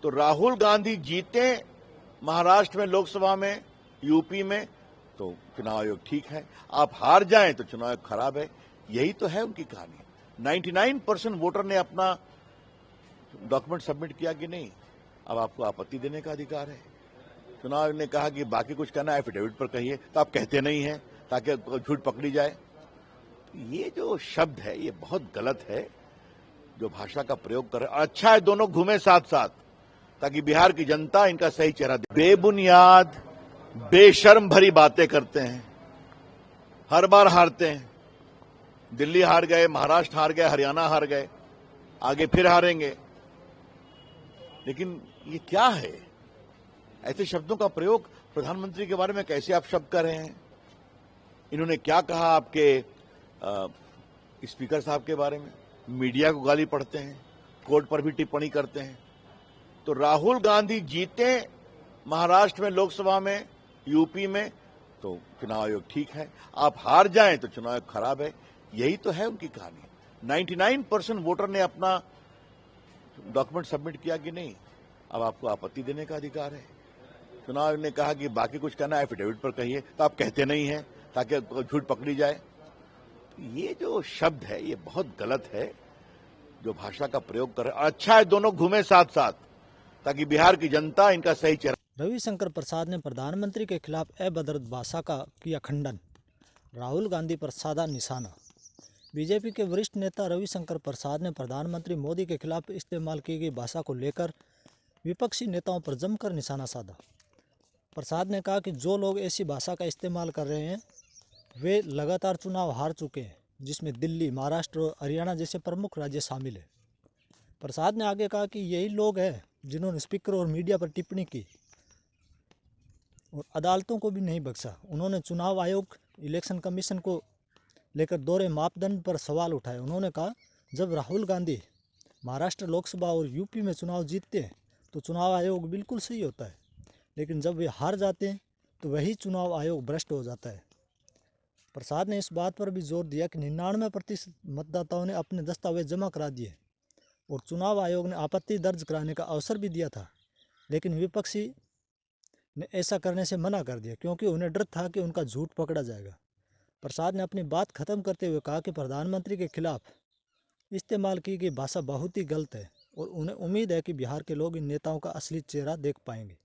तो राहुल गांधी जीते महाराष्ट्र में, लोकसभा में, यूपी में, तो चुनाव आयोग ठीक है। आप हार जाएं तो चुनाव आयोग खराब है। यही तो है उनकी कहानी। 99% वोटर ने अपना डॉक्यूमेंट सबमिट किया कि नहीं। अब आपको आपत्ति देने का अधिकार है। चुनाव आयोग ने कहा कि बाकी कुछ कहना है एफिडेविट पर कहिए, तो आप कहते नहीं हैं ताकि झूठ पकड़ी जाए। ये जो शब्द है ये बहुत गलत है, जो भाषा का प्रयोग कर रहे हैं। अच्छा है दोनों घूमे साथ साथ, ताकि बिहार की जनता इनका सही चेहरा दे। बेबुनियाद, बेशर्म भरी बातें करते हैं, हर बार हारते हैं। दिल्ली हार गए, महाराष्ट्र हार गए, हरियाणा हार गए, आगे फिर हारेंगे। लेकिन ये क्या है? ऐसे शब्दों का प्रयोग प्रधानमंत्री के बारे में कैसे आप शब्द कर रहे हैं? इन्होंने क्या कहा आपके स्पीकर साहब के बारे में? मीडिया को गाली पढ़ते हैं, कोर्ट पर भी टिप्पणी करते हैं। तो राहुल गांधी जीते महाराष्ट्र में, लोकसभा में, यूपी में, तो चुनाव आयोग ठीक है। आप हार जाएं तो चुनाव आयोग खराब है। यही तो है उनकी कहानी। 99% वोटर ने अपना डॉक्यूमेंट सबमिट किया कि नहीं। अब आपको आपत्ति देने का अधिकार है। चुनाव आयोग ने कहा कि बाकी कुछ कहना है एफिडेविट पर कहिए, तो आप कहते नहीं हैं ताकि झूठ पकड़ी जाए। ये जो शब्द है ये बहुत गलत है, जो भाषा का प्रयोग कर रहे हैं। अच्छा है दोनों घूमे साथ साथ, ताकि बिहार की जनता इनका सही चेहरा। रविशंकर प्रसाद ने प्रधानमंत्री के खिलाफ अभद्र भाषा का किया खंडन। राहुल गांधी पर साधा निशाना। बीजेपी के वरिष्ठ नेता रविशंकर प्रसाद ने प्रधानमंत्री मोदी के खिलाफ इस्तेमाल की गई भाषा को लेकर विपक्षी नेताओं पर जमकर निशाना साधा। प्रसाद ने कहा कि जो लोग ऐसी भाषा का इस्तेमाल कर रहे हैं वे लगातार चुनाव हार चुके हैं, जिसमें दिल्ली, महाराष्ट्र और हरियाणा जैसे प्रमुख राज्य शामिल हैं। प्रसाद ने आगे कहा कि यही लोग हैं जिन्होंने स्पीकर और मीडिया पर टिप्पणी की और अदालतों को भी नहीं बख्शा। उन्होंने चुनाव आयोग, इलेक्शन कमीशन को लेकर दोहरे मापदंड पर सवाल उठाए। उन्होंने कहा, जब राहुल गांधी महाराष्ट्र लोकसभा और यूपी में चुनाव जीतते हैं तो चुनाव आयोग बिल्कुल सही होता है, लेकिन जब वे हार जाते हैं तो वही चुनाव आयोग भ्रष्ट हो जाता है। प्रसाद ने इस बात पर भी जोर दिया कि 99% मतदाताओं ने अपने दस्तावेज जमा करा दिए और चुनाव आयोग ने आपत्ति दर्ज कराने का अवसर भी दिया था, लेकिन विपक्षी ने ऐसा करने से मना कर दिया क्योंकि उन्हें डर था कि उनका झूठ पकड़ा जाएगा। प्रसाद ने अपनी बात खत्म करते हुए कहा कि प्रधानमंत्री के खिलाफ इस्तेमाल की गई भाषा बहुत ही गलत है और उन्हें उम्मीद है कि बिहार के लोग इन नेताओं का असली चेहरा देख पाएंगे।